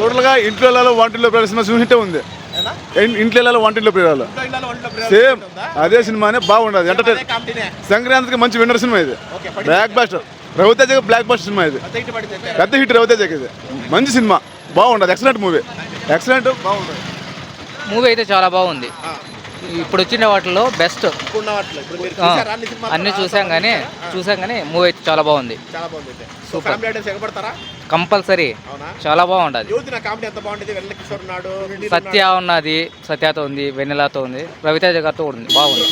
టోటల్గా ఇంట్లో వంటిల్లో సినిమా చూసిట్టే ఉంది. ఇంట్లో వంటిల్లో ప్రియాలు సేమ్ అదే సినిమానే బాగుండదు. ఎంటర్టైన్ సంక్రాంతికి మంచి విన్నర్ సినిమా ఇది. Blockbuster Ravi Teja blockbuster cinema ఇది. పెద్ద హిట్ రవితేజకి ఇది. మంచి సినిమా బాగుండదు. Excellent movie. ఎక్సలెంట్ బాగుంటుంది. మూవీ అయితే చాలా బాగుంది. ఇప్పుడు వచ్చిన వాటిలో బెస్ట్ అన్ని చూసాం కానీ మూవీ అయితే చాలా బాగుంది. సూపర్ కంపల్సరీ చాలా బాగుంటుంది. సత్య ఉన్నది, సత్యతో ఉంది, వెన్నెలాతో ఉంది, రవితేజ గారితో ఉంది. బాగుంది,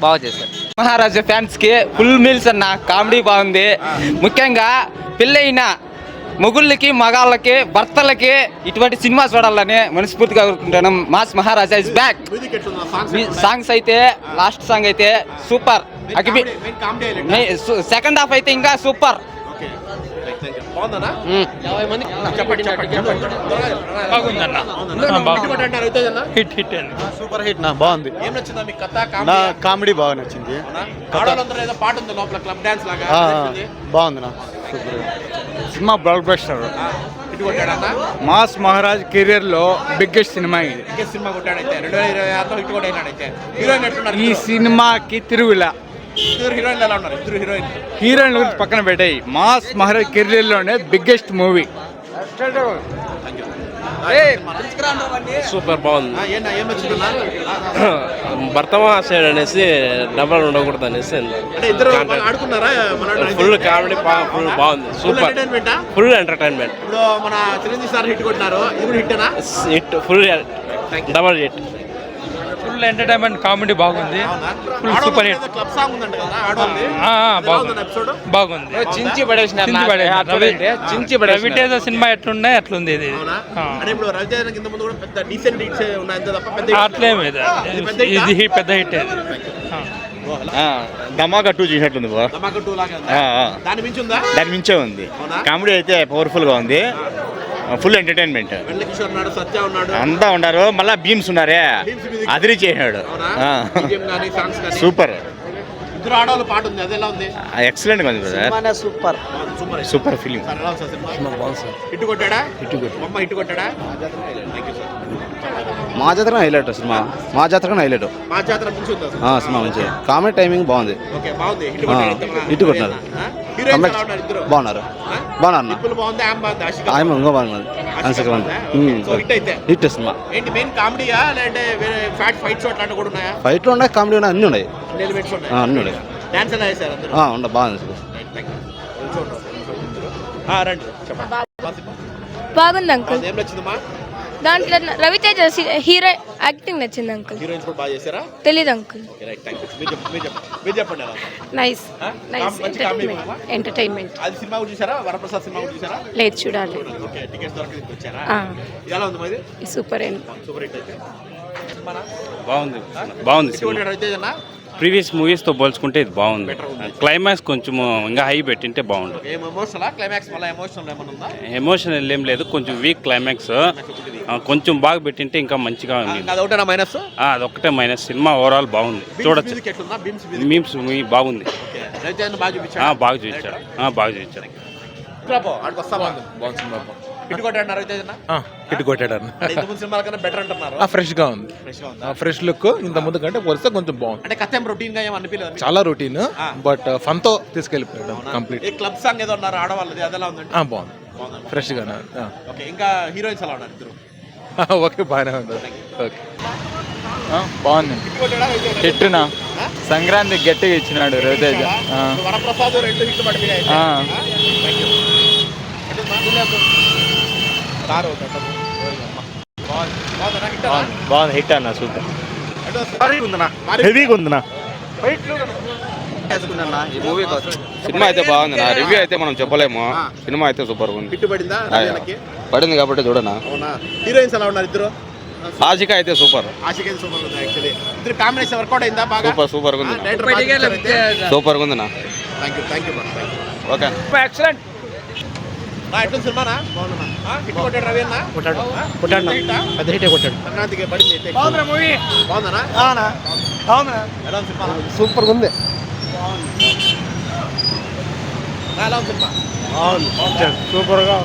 బాగా చేశారు. మహారాజా ఫ్యాన్స్ కి ఫుల్ మీల్స్ అన్న. కామెడీ బాగుంది. ముఖ్యంగా పెళ్ళైన మొగుళ్ళకి మగాళ్ళకి భర్తలకి ఇటువంటి సినిమా చూడాలని మనస్ఫూర్తిగా కోరుకుంటాను. Mass Maharaja is back. Songs అయితే లాస్ట్ సాంగ్ అయితే సూపర్. సెకండ్ హాఫ్ అయితే ఇంకా సూపర్. సూపర్ హిట్ నా బాగుంది. నా కామెడీ బాగా నచ్చింది. బాగుంది నా సూపర్ సినిమా. Blockbuster. Mass Maharaj career లో బిగ్గెస్ట్ సినిమా ఇది. ఈ సినిమాకి తిరుగులా. హీరోయిన్ గురించి పక్కన పెట్టాయి. మాస్ మహారాజ్ కెరియర్ లోనే బిగ్గెస్ట్ మూవీ. సూపర్ బాగుంది. భర్తమా సైడ్ అనేసి డబ్బులు ఉండకూడదు అనేసి ఫుల్ కామెడీ ఫుల్ బాగుంది. Super full entertainment. Hit full double hit. Full entertainment comedy బాగుంది. Full super hit. బాగుంది. రవితేజ సినిమా ఎట్లుండే అట్లుంది ఇది. అట్లేమి ఇది పెద్ద హిట్. ధమాకా 2 చూసినట్లుంది. దాని మించే ఉంది. కామెడీ అయితే పవర్ఫుల్ గా ఉంది. Full entertainment. అంతా ఉన్నారు. మళ్ళా భీమ్స్ ఉన్నారే, అదిరి చేసినాడు. సూపర్. ఎక్సలెంట్ గా ఉంది బ్రదర్. Super film. మా జాతర హైలైట్ సినిమా. మా జాతర హైలైట్ సినిమా. మంచి కామెడీ టైమింగ్ బాగుంది. ఇటు కొట్టినారు. బాగున్నారు. Hit cinema. ఫైట్లు ఉన్నాయి, కామెడీ ఉన్నాయి, అన్నీ ఉన్నాయి. అన్నీ ఉన్నాయి. బాగుంది. బాగుంది అంకుల్. దాంట్లో రవితేజ హీరో యాక్టింగ్ నచ్చింది అంకుల్. తెలీదు అంకుల్. Nice nice entertainment. లేదు, చూడాలి. సూపర్. బాగుంది. ప్రీవియస్ మూవీస్తో పోల్చుకుంటే ఇది బాగుంది. క్లైమాక్స్ కొంచెం ఇంకా హై పెట్టింటే బాగుండు. ఎమోషనల్ ఏం లేదు, కొంచెం వీక్ క్లైమాక్స్. కొంచెం బాగా పెట్టింటే ఇంకా మంచిగా ఉంది. అదొక్కటే మైనస్. సినిమా ఓవరాల్ బాగుంది, చూడొచ్చు. మీమ్స్ బాగుంది. బాగా చూపించాడు. హిట్ కొట్టాడు. ఫ్రెష్ గా ఉంది. Fresh look. ఇంత ముందు కంటే వరుస కొంచెం బాగుంది. చాలా రొటీన్, బట్ ఫన్ తో తీసుకెళ్ళిపోయాడు కంప్లీట్. బాగుంది. ఫ్రెష్ గా. ఓకే, బాగానే ఉంది. ఓకే, బాగుంది. హిట్నా సంక్రాంతి గట్టిగా ఇచ్చినాడు రవితేజ. బాగుంది. హిట్ అన్న. సూపర్. హెవీగా ఉందన్నా. సినిమా అయితే బాగుంది. రివ్యూ అయితే మనం చెప్పలేము. సినిమా అయితే సూపర్ ఉంది. పడింది కాబట్టి చూడనా. ఆశిక అయితే సూపర్. సూపర్ ఉంది. సూపర్ ఉంది. Okay, excellent. సూపర్ ఉంది. సూపర్ గా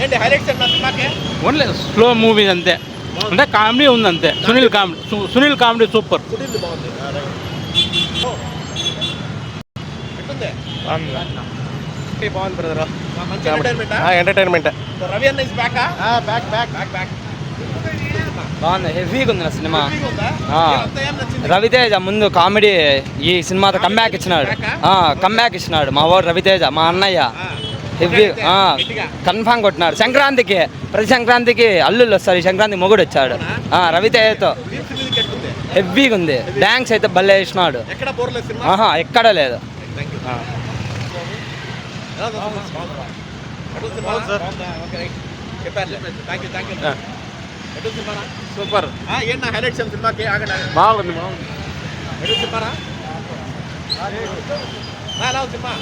ఏంటి హైలైట్స్ ఏంటి సినిమాకి? ఓన్లీ స్లో మూవీ అంతే, అంటే కామెడీ ఉంది అంతే. Sunil comedy super. బాగుంది బ్రదర్. మంచి ఎంటర్టైన్మెంట్. రవి అన్న ఇస్ బ్యాక్. బ్యాక్ బాగుంది, హెవీగా ఉంది నా సినిమా. ఏం నచ్చింది? రవితేజ ముందు కామెడీ ఈ సినిమాతో కంబ్యాక్ ఇచ్చినాడు మా వాడు రవితేజ, మా అన్నయ్య. హెవీ కన్ఫామ్ కొట్టినాడు. సంక్రాంతికి ప్రతి సంక్రాంతికి అల్లుళ్ళు వస్తారు, ఈ సంక్రాంతి మొగుడు వచ్చాడు. రవితేజతో హెవీగా ఉంది. డ్యాన్స్ అయితే భలే వేసినాడు. ఎక్కడ బోర్లేదు సినిమా? ఎక్కడ లేదు. సూపర్. ఏంటి హైలైట్స్ సినిమాకి? బాగుంది. సినిమా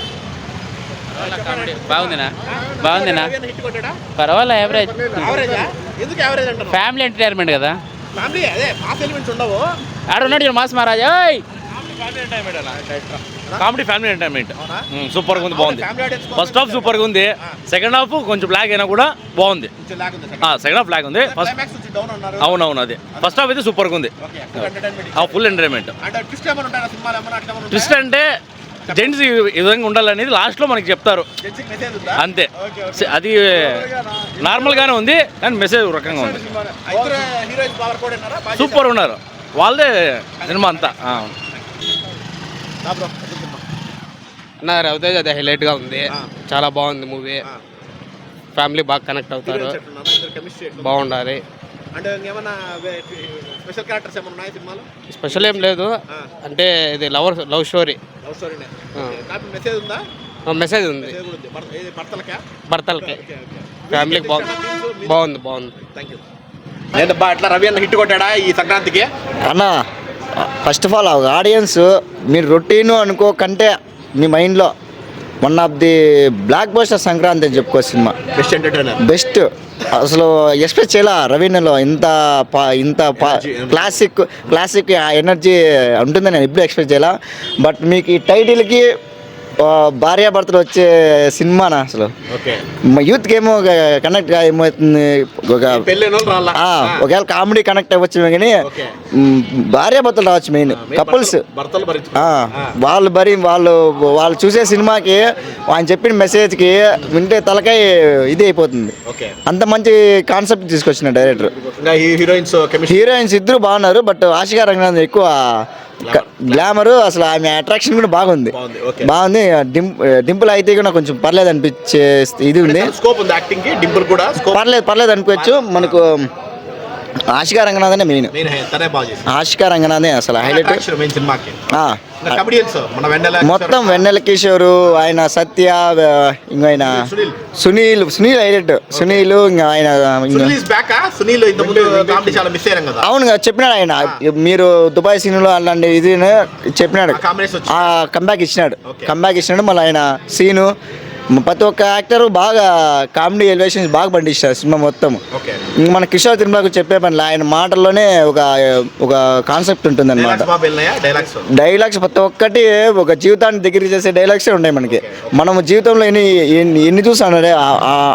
బాగుందినా హిట్ కొట్టాడా? పర్వాలే, యావరేజ్. యావరేజా? ఎందుకు యావరేజ్ అంటారు? ఫ్యామిలీ ఎంటర్టైన్మెంట్ కదా. ఫ్యామిలీ అదే మాస్ ఎలిమెంట్స్ ఉండవు. ఆడ ఉన్నాడు mass Maharaja. Comedy family entertainment సూపర్గా ఉంది, బాగుంది. ఫ్యామిలీ ఆడియన్స్ ఫస్ట్ హాఫ్ సూపర్గా ఉంది, సెకండ్ హాఫ్ కొంచెం బ్లాక్ అయినా కూడా బాగుంది. సెకండ్ హాఫ్ బ్లాక్ ఉంది, ఫస్ట్ క్లైమాక్స్ వచ్చి డౌన్ అన్నారు. అవునవును అదే. ఫస్ట్ హాఫ్ అయితే సూపర్గా ఉంది, okay, full entertainment. Full entertainment. అంటే ట్విస్ట్ ఏమైనా ఉంటారా సినిమాలో? ఏమైనా అట్లా ఏమైనా ట్విస్ట్ అంటే జెంట్స్ ఈ విధంగా ఉండాలనేది లాస్ట్లో మనకి చెప్తారు జడ్జికి మెసేజ్ ఉందా? అంతే. ఓకే. అది నార్మల్గానే ఉంది కానీ మెసేజ్ రకంగా ఉంది. ఇద్దరు హీరోయిన్స్ పవర్ కూడా ఉన్నారా? సూపర్ ఉన్నారు, వాళ్ళదే సినిమా అంతా. నా రవితేజ అదే హైలైట్గా ఉంది, చాలా బాగుంది మూవీ. ఫ్యామిలీ బాగా కనెక్ట్ అవుతారు, బాగుండాలి. అంటే ఇంకేమన్నా స్పెషల్ క్యారెక్టర్స్ ఏమైనా ఉన్నాయి సినిమాలో? స్పెషల్ ఏం లేదు, అంటే ఇది లవ్ స్టోరీ. లవ్ స్టోరీనే. కాపీ మెసేజ్ ఉందా? మెసేజ్ ఉంది మెసేజ్ కూడా ఉంది. భర్తలకా? భర్తలకి, ఓకే, ఓకే. ఫ్యామిలీకి బాగుంది. Thank you. ఏంటబ్బా ఎట్లా రవి అన్న హిట్ కొట్టాడా ఈ సంక్రాంతికి? అన్న ఫస్ట్ ఆఫ్ ఆల్ ఆడియన్స్ మీరు రొటీన్ అనుకోకంటే మీ మైండ్లో one of the blockbuster Sankranti అని చెప్పుకో సినిమా. Best entertainer, best. అసలు ఎక్స్పెక్ట్ చేయాల రవీణలో ఇంత క్లాసిక్ ఎనర్జీ ఉంటుందని నేను ఎప్పుడు ఎక్స్పెక్ట్ చేయాల. బట్ మీకు ఈ టైటిల్కి భార్యాభర్తలు వచ్చే సినిమానా అసలు. ఓకే. యూత్కి ఏమో కనెక్ట్ ఏమవుతుంది, ఒకవేళ కామెడీ కనెక్ట్ అవ్వచ్చు కానీ భార్యాభర్తలు రావచ్చు. మెయిన్ కపుల్స్ వాళ్ళు చూసే సినిమాకి ఆయన చెప్పిన మెసేజ్కి వింటే తలకాయ ఇది అయిపోతుంది. అంత మంచి కాన్సెప్ట్ తీసుకొచ్చిన డైరెక్టర్. హీరోయిన్స్ ఇద్దరు బాగున్నారు, బట్ ఆశికా రంగనాథన్ ఎక్కువ గ్లామర్, అసలు ఆమె అట్రాక్షన్ కూడా బాగుంది. డింపుల్ అయితే కూడా కొంచెం పర్లేదు అనిపించే ఇది ఉంది. పర్లేదు అనిపించచ్చు. మనకు ఆశికా రంగనాథనే మెయిన్. ఆశికా రంగనాథే అసలు హైలైట్. మొత్తం వెన్నెల కిషోరు, ఆయన సత్య, ఇంకా ఆయన సునీల్ హైలైట్. సునీల్ ఇంకా ఆయన అవును చెప్పినాడు ఆయన. మీరు దుబాయ్ సీన్లో అలాంటి ఇది చెప్పినాడు, కంబ్యాక్ ఇచ్చినాడు. మళ్ళీ ఆయన సీను ప్రతి ఒక్క యాక్టర్ బాగా కామెడీ ఎలివేషన్స్ బాగా పండిస్తారు సినిమా మొత్తం. మన కిషోర్ తిరుమలకు చెప్పే పని ఆయన మాటల్లోనే ఒక కాన్సెప్ట్ ఉంటుంది అన్నమాట. డైలాగ్స్ ప్రతి ఒక్కటి ఒక జీవితాన్ని దగ్గరికి చేసే డైలాగ్సే ఉన్నాయి మనకి. మనము జీవితంలో ఎన్ని చూసాను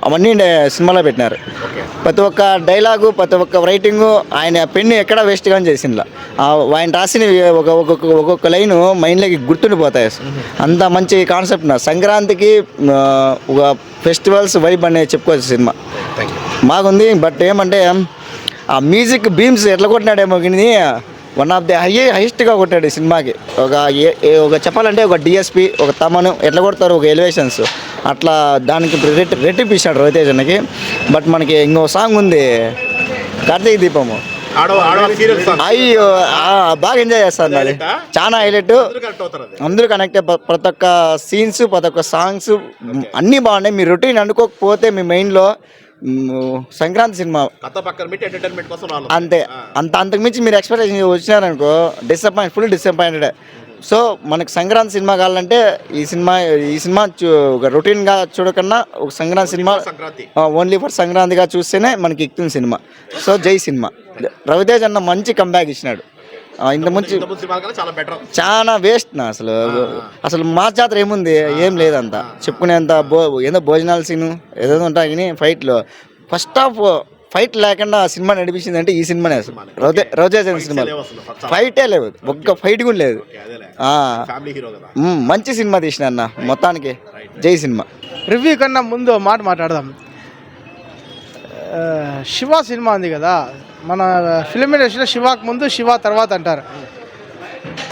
అవన్నీ సినిమాలో పెట్టినారు. ప్రతి ఒక్క డైలాగు, ప్రతి ఒక్క రైటింగు, ఆయన పెన్ను ఎక్కడ వేస్ట్ కానీ చేసిండ్లా. ఆయన రాసిన ఒక్కొక్క లైను మైండ్లోకి గుర్తుండిపోతాయి. అంత మంచి కాన్సెప్ట్. సంక్రాంతికి ఒక ఫెస్టివల్స్ వైబ్ అనేది చెప్పుకోవచ్చు సినిమా. బాగుంది. బట్ ఏమంటే మ్యూజిక్ బీమ్స్ ఎట్లా కొట్టినాడేమో కానీ వన్ ఆఫ్ ది హైయెస్ట్గా కొట్టాడు ఈ సినిమాకి. ఒక చెప్పాలంటే ఒక డిఎస్పి, ఒక తమను ఎట్లా కొడతారు, ఒక ఎలివేషన్స్ అట్లా దానికి రెట్టిప్పించాడు రవితేజన్కి. బట్ మనకి ఇంకో సాంగ్ ఉంది, కార్తీక దీపము. అయ్యో బాగా ఎంజాయ్ చేస్తారు, అది చాలా హైలైట్. అందరూ కనెక్ట్. ప్రతి ఒక్క సీన్స్, ప్రతి ఒక్క సాంగ్స్ అన్నీ బాగున్నాయి. మీరు రొటీన్ అనుకోకపోతే మీ మైండ్లో సంక్రాంతి సినిమా అంతే. అంతకుమించి మీరు ఎక్స్పెక్టేషన్ వచ్చినారనుకో ఫుల్ డిసప్పాయింటెడ్. సో మనకు సంక్రాంతి సినిమా కావాలంటే ఈ సినిమా ఒక రొటీన్గా చూడకన్నా ఒక సంక్రాంతి సినిమా ఓన్లీ ఫర్ సంక్రాంతిగా చూస్తేనే మనకి ఎక్కుతుంది సినిమా. సో జై సినిమా. రవితేజ్ అన్న మంచి కంబ్యాక్ ఇచ్చినాడు. ఇంత ముందు సినిమాల కన్నా చాలా బెటర్. చాలా వేస్ట్ నా అసలు మా జాతర ఏముంది, ఏం లేదంతా చెప్పుకునేంత ఏదో భోజనాల సీను ఏదో ఉంటాయి కానీ ఫైట్లు ఫస్ట్ హాఫ్ ఫైట్ లేకుండా సినిమా నడిపించింది అంటే ఈ సినిమానే అసలు రవితేజ సినిమా ఫైటే లేదు, ఒక్క ఫైట్ కూడా లేదు. మంచి సినిమా తీసిన అన్న మొత్తానికి జై సినిమా. రివ్యూ కన్నా ముందు మాట మాట్లాడదాం. శివ సినిమా ఉంది కదా, మన ఫిలిం ఇండస్ట్రీలో శివాకు ముందు శివ తర్వాత అంటారు.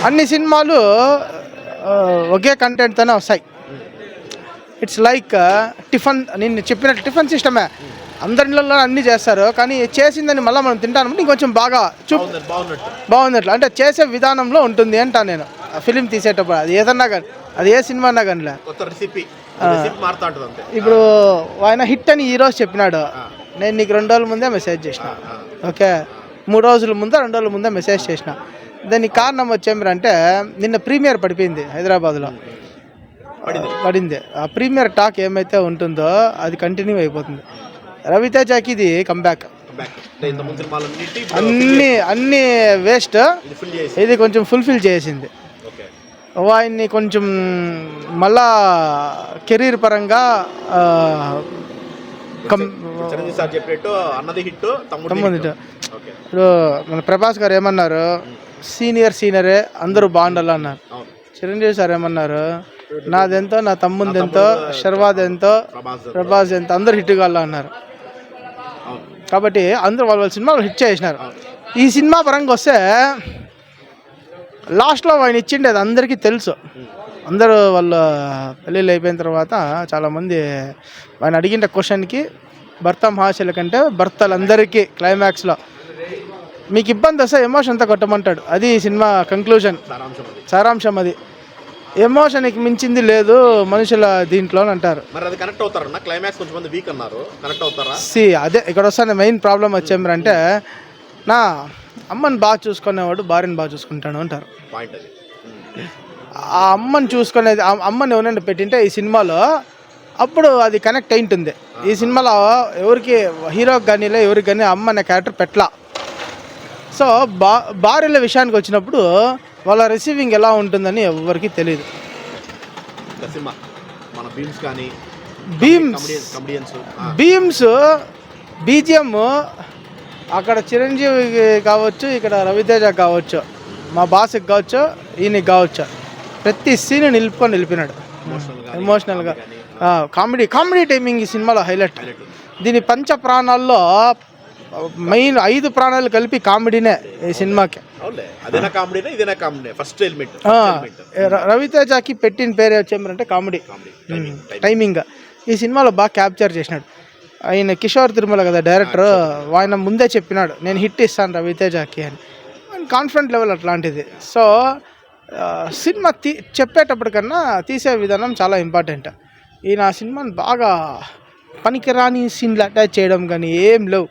అన్ని సినిమాలు ఒకే కంటెంట్తోనే వస్తాయి. ఇట్స్ లైక్ టిఫిన్, నేను చెప్పినట్టు టిఫిన్ సిస్టమే. అందరిలో అన్నీ చేస్తారు కానీ చేసిందని మళ్ళీ మనం తింటాను ఇంకొంచెం బాగా బాగుందట్లు అంటే చేసే విధానంలో ఉంటుంది అంటా నేను. ఫిలిం తీసేటప్పుడు అది ఏదన్నా కానీ, అది ఏ సినిమా అన్నా కానీ. ఇప్పుడు ఆయన హిట్ అని ఈరోజు చెప్పినాడు, నేను నీకు 2 రోజుల ముందే మెసేజ్ చేసిన, ఓకే 3 రోజుల ముందే 2 రోజుల ముందే మెసేజ్ చేసిన. దానికి కారణం వచ్చేమిరంటే నిన్న ప్రీమియర్ పడిపోయింది హైదరాబాద్లో పడింది. ఆ ప్రీమియర్ టాక్ ఏమైతే ఉంటుందో అది కంటిన్యూ అయిపోతుంది. రవితేజకి ఇది కంబ్యాక్. అన్ని వేస్ట్, ఇది కొంచెం ఫుల్ఫిల్ చేసింది. ఆయన్ని కొంచెం మళ్ళా కెరీర్ పరంగా ఇప్పుడు మన ప్రభాస్ గారు ఏమన్నారు, సీనియరే అందరూ బాగుండాలి అన్నారు. చిరంజీవి సార్ ఏమన్నారు, నాదెంతో నా తమ్ముందెంతో శర్వాద్ ఎంతో ప్రభాస్ ఎంతో అందరూ హిట్ కావాల అన్నారు. కాబట్టి అందరూ వాళ్ళ సినిమాలు హిట్ చేసినారు. ఈ సినిమా పరంగా వస్తే లాస్ట్లో ఆయన ఇచ్చిండేది అందరికీ తెలుసు. అందరూ వాళ్ళ పెళ్ళిళ్ళు అయిపోయిన తర్వాత చాలామంది ఆయన అడిగిన క్వశ్చన్కి భర్త మహాశైల కంటే భర్తలందరికీ క్లైమాక్స్లో మీకు ఇబ్బంది వస్తే ఎమోషన్తో కొట్టమంటాడు. అది సినిమా కంక్లూజన్, సారాంశం. అది ఎమోషన్కి మించింది లేదు మనుషుల దీంట్లో అంటారు. అదే ఇక్కడ వస్తాను మెయిన్ ప్రాబ్లం వచ్చేమరంటే, నా అమ్మని బాగా చూసుకునేవాడు భార్యను బాగా చూసుకుంటాను అంటారు. ఆ అమ్మని చూసుకునేది, అమ్మని ఎవరైనా పెట్టింటే ఈ సినిమాలో అప్పుడు అది కనెక్ట్ అయి ఉంటుంది. ఈ సినిమాలో ఎవరికి హీరోకి కానీ ఎవరికి కానీ అమ్మ అనే క్యారెక్టర్ పెట్టలా. సో భార్యల విషయానికి వచ్చినప్పుడు వాళ్ళ రిసీవింగ్ ఎలా ఉంటుందని ఎవరికి తెలియదు. బీమ్స్ బీజిఎం అక్కడ చిరంజీవి కావచ్చు, ఇక్కడ రవితేజ కావచ్చు, మా బాస్కి కావచ్చు, ఈయనకి కావచ్చు, ప్రతి సీన్ నిలిపినాడు ఎమోషనల్గా. కామెడీ టైమింగ్ ఈ సినిమాలో హైలైట్. దీని పంచ ప్రాణాల్లో మెయిన్ 5 ప్రాణాలు కలిపి కామెడీనే ఈ సినిమాకి. రవితేజకి పెట్టిన పేరు వచ్చేమంటే కామెడీ టైమింగ్. ఈ సినిమాలో బాగా క్యాప్చర్ చేసినాడు. ఆయన కిషోర్ తిరుమల కదా డైరెక్టర్, ఆయన ముందే చెప్పినాడు నేను హిట్ ఇస్తాను రవితేజకి అని. కాన్ఫిడెంట్ లెవెల్ అట్లాంటిది. సో సినిమా చెప్పేటప్పటికన్నా తీసే విధానం చాలా ఇంపార్టెంట్. ఈయన ఆ సినిమాని బాగా పనికిరాని సీన్లు అటాచ్ చేయడం కానీ ఏం లేవు.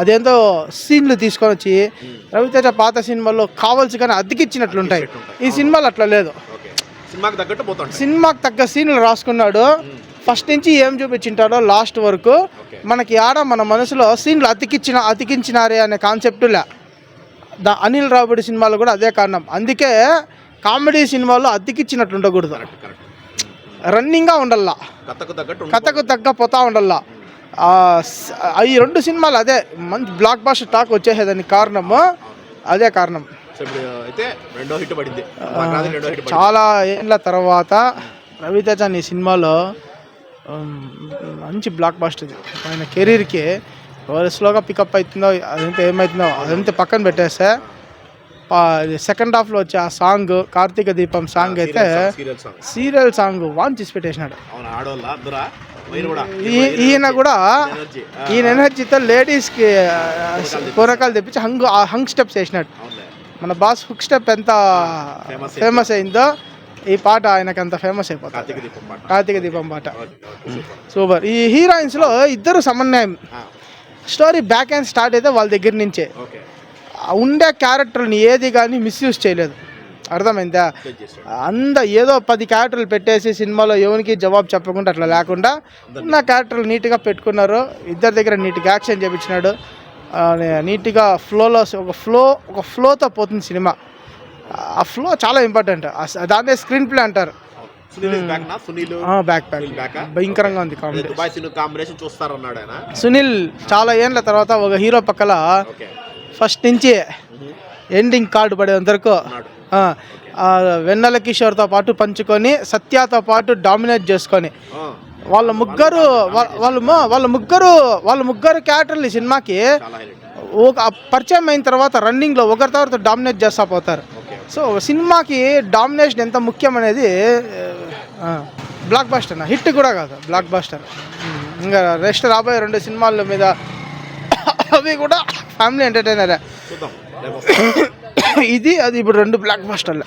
అదేందో సీన్లు తీసుకొని వచ్చి రవితేజ పాత సినిమాల్లో కావాల్సి కానీ అద్దెకిచ్చినట్లుంటాయి. ఈ సినిమాలు అట్లా లేదు. సినిమాకి తగ్గ సీన్లు రాసుకున్నాడు. ఫస్ట్ నుంచి ఏం చూపించింటాడో లాస్ట్ వరకు మనకి ఆడ మన మనసులో సీన్లు అతికించినారే అనే కాన్సెప్టులే. అనిల్ రావుడి సినిమాలో కూడా అదే కారణం. అందుకే కామెడీ సినిమాలో అద్దెకిచ్చినట్లు ఉండకూడదు, రన్నింగ్గా ఉండాల, కథకు తగ్గ పోతా ఉండాల. ఈ 2 సినిమాలు అదే మంచి బ్లాక్ బాస్టర్ టాక్ వచ్చేసేదానికి కారణము అదే కారణం. చాలా ఏళ్ళ తర్వాత రవితేజ ఈ సినిమాలో మంచి బ్లాక్ బాస్టర్. ఆయన కెరీర్కి స్లోగా పికప్ అవుతుందో అదంతా ఏమవుతుందో అదంతా పక్కన పెట్టేస్తే సెకండ్ హాఫ్లో వచ్చే ఆ సాంగ్ కార్తీక దీపం సాంగ్ అయితే సీరియల్ సాంగ్ వాన్ చేసి పెట్టేసినాడు. ఈయన కూడా ఈయన ఎనర్జీతో లేడీస్కి పూరకాలు తెప్పించి హంగ్ స్టెప్స్ వేసినాడు. మన బాస్ హుక్ స్టెప్ ఎంత ఫేమస్ అయిందో ఈ పాట ఆయనకు అంత ఫేమస్ అయిపోతుంది. కార్తీక దీపం పాట సూపర్. ఈ హీరోయిన్స్లో ఇద్దరు సమన్వయం. స్టోరీ బ్యాక్ అండ్ స్టార్ట్ అయితే వాళ్ళ దగ్గర నుంచే ఉండే క్యారెక్టర్ని ఏది కానీ మిస్యూజ్ చేయలేదు. అర్థమైందా? ఏదో 10 క్యారెక్టర్లు పెట్టేసి సినిమాలో ఎవరికి జవాబు చెప్పకుండా అట్లా లేకుండా ఉన్న క్యారెక్టర్లు నీట్గా పెట్టుకున్నారు. ఇద్దరి దగ్గర నీట్గా యాక్షన్ చేయించినాడు. నీట్గా ఒక ఫ్లోతో పోతుంది సినిమా. ఆ ఫ్లో చాలా ఇంపార్టెంట్. దాన్నే స్క్రీన్ ప్లే అంటారు. బ్యాక్ భయంకరంగా ఉంది కామెడీ. కాంబినేషన్ చూస్తారన్నాడు ఆయన. సునీల్ చాలా ఏళ్ళ తర్వాత ఒక హీరో పక్కల ఫస్ట్ నుంచి ఎండింగ్ కార్డు పడేంత వరకు వెన్నెల కిషోర్తో పాటు పంచుకొని సత్యతో పాటు డామినేట్ చేసుకొని వాళ్ళ ముగ్గురు క్యారెక్టర్లు ఈ సినిమాకి ఒక పరిచయం అయిన తర్వాత రన్నింగ్లో ఒకరి తర్వాత డామినేట్ చేస్తా పోతారు. సో సినిమాకి డామినేషన్ ఎంత ముఖ్యం అనేది బ్లాక్ బస్టర్ హిట్ కూడా కాదు, బ్లాక్ బస్టర్. ఇంకా నెక్స్ట్ రాబోయే 2 సినిమాల మీద అవి కూడా ఫ్యామిలీ ఎంటర్టైనరే. ఇది అది ఇప్పుడు 2 బ్లాక్ బస్టర్లే.